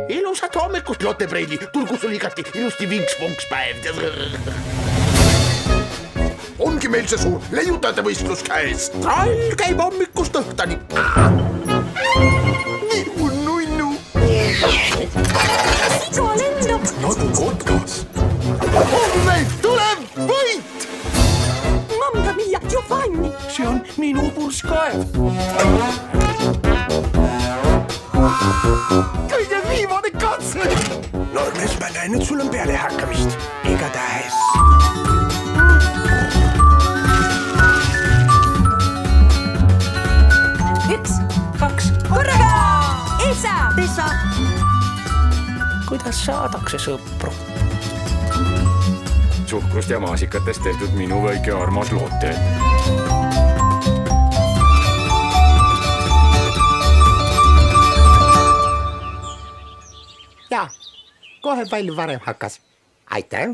Ilusat hommikust, Lotte Preili, tulgu sul igati ilusti vinks-vonks päev. Ongi meil see suur leiutajate võistlus käes. Trall käib hommikust õhtani. Nii nunnu. Siga lendab. Nagu kotkas. Homme tuleb võit. Mamma mia, Giovanni. See on minu purskkaev. Kõige viimane katse. Normes, ma näen, et sul on peale hakkamist. Igatahes. Üks, kaks, korraga! Esa! Kuidas saadakse sõpru? Suhkrust ja maasikatest tehtud minu väike armas Lotte. Jaa, kohe palju varem hakkas. Aitäh!